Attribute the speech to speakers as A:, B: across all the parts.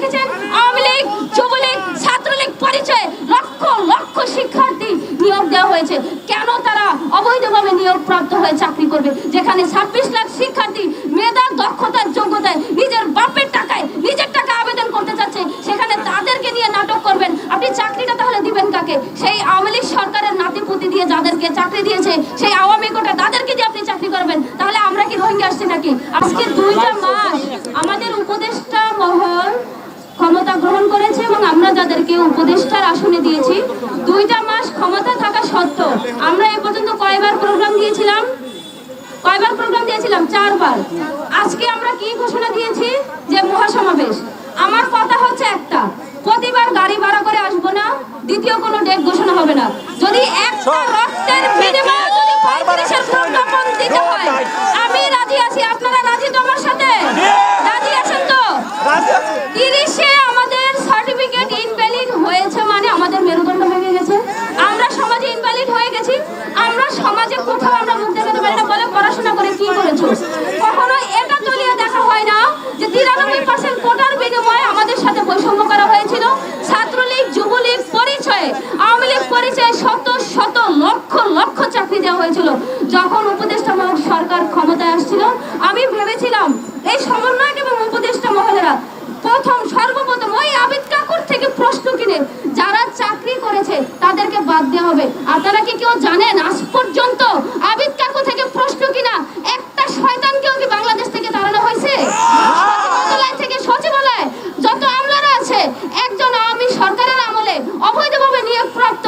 A: দেখেছেন আওয়ামী লীগ, যুবলীগ, ছাত্রলীগ পরিচয়ে লক্ষ লক্ষ শিক্ষার্থী নিয়োগ দেওয়া হয়েছে। কেন তারা অবৈধভাবে নিয়োগপ্রাপ্ত হয়ে চাকরি করবে? যেখানে 26 লাখ শিক্ষার্থী মেধা, দক্ষতার, যোগ্যতায় নিজের বাপের টাকায় নিজের টাকা আবেদন করতে চাচ্ছে, সেখানে তাদেরকে নিয়ে নাটক করবেন। আপনি চাকরিটা তাহলে দিবেন কাকে? সেই আওয়ামী লীগ সরকারের নাতিপুতি দিয়ে যাদেরকে চাকরি দিয়েছে, সেই আওয়ামী কোটা তাদেরকে দিয়ে আপনি চাকরি করবেন। তাহলে আমরা কি রোহিঙ্গা আসছি নাকি? আজকে 2টা মাস আমাদের উপদেষ্টা মহল ক্ষমতা গ্রহণ করেছে এবং আমরা যাদেরকে উপদেষ্টার আসনে দিয়েছি, 2টা মাস ক্ষমতা থাকা সত্ত্বেও আমরা এ পর্যন্ত কয়বার প্রোগ্রাম দিয়েছিলাম? 4বার। আজকে আমরা কি ঘোষণা দিয়েছি? যে মহাসমাবেশ। আমার কথা হচ্ছে একটা, প্রতিবার গাড়ি ভাড়া করে আসবো না, দ্বিতীয় কোনো ডেট ঘোষণা হবে না। যদি একটা রক্তের বিনিময়ে যদি 35-এর প্রজ্ঞাপন দিতে হয়, আমি রাজি আছি। আপনারা রাজি তো আমার সাথে? রাজি আছেন তো? 30-এ আমাদের সার্টিফিকেট ইনভ্যালিড হয়েছে মানে আমাদের মেরুদণ্ড ভেঙে গেছে, আমরা সমাজে ইনভ্যালিড হয়ে গেছি। আমরা সমাজে কোথাও আমরা মুখ দেখাতে পারি না, বলে পড়াশোনা করে কি করেছো? কখনো এটা তলিয়ে দেখা হয় না যে 93% কোটার বিনিময়ে আমাদের সাথে বৈষম্য করা হয়েছিল। ছাত্রলীগ, যুবলীগ পরিচয়ে, আওয়ামী লীগ পরিচয়ে শত শত লক্ষ লক্ষ চাকরি দেওয়া হয়েছিল। যখন উপদেষ্টা মহল সরকার ক্ষমতায় আসছিল, আমি ভেবেছিলাম এই সমন্বয়ক এবং উপদেষ্টা মহলেরা সর্বপ্রথম ওই আবিদ কাকুর থেকে প্রশ্ন কিনে যারা চাকরি করেছে তাদেরকে বাদ দেওয়া হবে। আপনারা কি কেউ জানেন আজ পর্যন্ত আবিদ কাকু থেকে প্রশ্ন কিনা একটা শয়তানকেও কি বাংলাদেশ থেকে তাড়ানো হয়েছে? সচিবালয় থেকে সচিবালয় যত আমলারা আছে, একজন আওয়ামী সরকারের আমলে অবৈধভাবে নিয়োগপ্রাপ্ত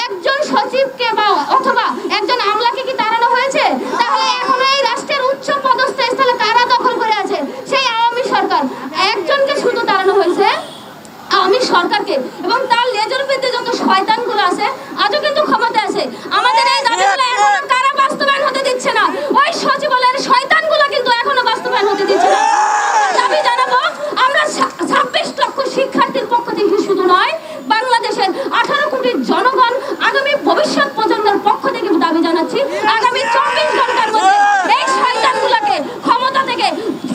A: একজন সচিবকে বা অথবা একজন আমলাকে কি তাড়ানো হয়েছে? তাহলে এখন এই রাষ্ট্রের উচ্চ পদস্থ স্থলে কারা দখল করে আছে? সেই আওয়ামী সরকার। একজনকে শুধু তাড়ানো হয়েছে, আওয়ামী সরকারকে, এবং তার লেজের বিরুদ্ধে যত শয়তানগুলো আছে আজও কিন্তু ক্ষমতা আছে। আমাদের এই দাবিগুলো এখনো কারা বাস্তবায়ন হতে দিচ্ছে না? ওই সচিবালয়ের শয়তানগুলো কিন্তু এখনো বাস্তবায়ন হতে দিচ্ছে না। দাবি জানাবো আমরা 26 লক্ষ শিক্ষার্থীর পক্ষ থেকে শুধু নয়, বাংলাদেশের 18 কোটি জনগণ, আগামী ভবিষ্যৎ প্রজন্মের পক্ষ থেকে দাবি জানাচ্ছি, আগামী 24 ঘন্টার মধ্যে এই শয়তানগুলোকে ক্ষমতা থেকে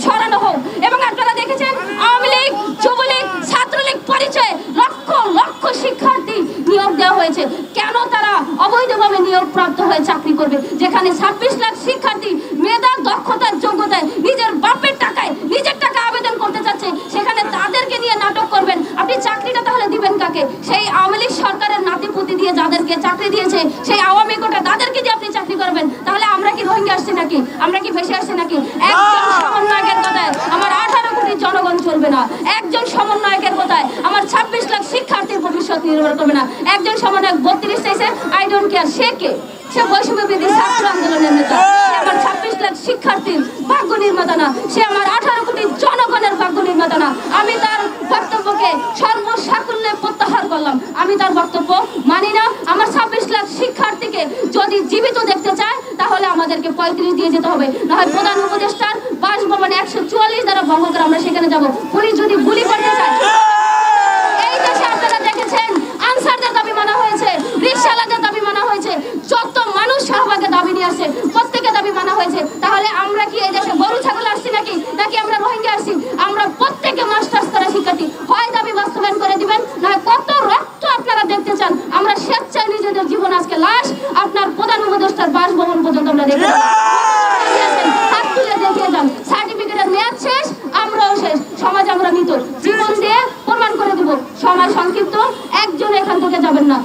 A: সরানো হোক। এবং আপনারা দেখেছেন আওয়ামী লীগ, যুবলীগ, ছাত্রলীগ পরিচয়ে লক্ষ লক্ষ শিক্ষার্থী নিয়োগ দেওয়া হয়েছে। কেন তারা অবৈধভাবে নিয়োগপ্রাপ্ত হয়ে চাকরি করবে? যেখানে 26 লাখ শিক্ষার্থী মেধা, দক্ষতার, যোগ্যতায় নিজের বাপের টাকায় নিজের টাকা আবেদন করতে চাচ্ছে, সেখানে তাদেরকে নিয়ে নাটক করবেন। আপনি চাকরিটা তাহলে দিবেন কাকে? সেই আওয়ামী লীগ সরকারের নাতিপুতি দিয়ে যাদেরকে চাকরি দিয়েছে, সেই আওয়ামী কোটা তাদেরকে দিয়ে আপনি চাকরি করবেন। তাহলে আমরা কি রোহিঙ্গা আসছি নাকি? আমরা কি ভেসে আসছি নাকি? একজন সমন্বয়কের কথায় আমার 18 কোটি জনগণ চলবে না। একজন সমন্বয়কের কথায় আমার 26 লাখ শিক্ষার্থীর ভবিষ্যৎ নির্ভর করবে না। একজন সমন্বয়ক 32 চাইছে, আই ডোন্ট কেয়ার। সে কে? সে বৈষম্য বিরোধী ছাত্র আন্দোলনের নেতা। সে আমার 26 লাখ শিক্ষার্থীর ভাগ্য নির্মাতা না, সে আমার 18 কোটি জনগণের ভাগ্য নির্মাতা না। আমি তার বক্তব্যকে সর্বসাকুল্যে প্রত্যাহার করলাম। আমি তার বক্তব্য মানি না। আমার 26 লাখ শিক্ষার্থীকে যদি জীবিত দেখতে চায় তাহলে আমাদেরকে 35 দিয়ে যেতে হবে, না হয় প্রধান উপদেষ্টার বাসভবনে 144 দ্বারা ভঙ্গ করে আমরা সেখানে যাব। পুলিশ যদি গুলি করতে চায়, এই দেশে আপনারা দেখেছেন আনসারদের দাবি মানা হয়েছে, রিকশাওয়ালাদের দাবি মানা হয়েছে, যত মানুষ শাহবাগের দাবি নিয়ে আসছে প্রত্যেকের দাবি মানা হয়েছে। তাহলে আমরা কি এই দেশে গরু ছাগল আসছি নাকি? নাকি আমরা রোহিঙ্গা আসছি? আমরা প্রত্যেকে মাস্টার্স করা শিক্ষার্থী। হয় দাবি বাস্তবায়ন করে দিবেন, না কত রক্ত আপনারা দেখতে চান? আমরা স্বেচ্ছায় নিজেদের জীবন, আজকে লাশ আপনার প্রধান উপদেষ্টার বাসভবন পর্যন্ত আমরা দেখে হাত তুলে দেখিয়ে যান। সার্টিফিকেটের মেয়াদ শেষ, আমরাও শেষ, সমাজ আমরা মৃত। জীবন দিয়ে প্রমাণ করে দেব সময় সংক্ষিপ্ত, একজন এখান থেকে যাবেন না।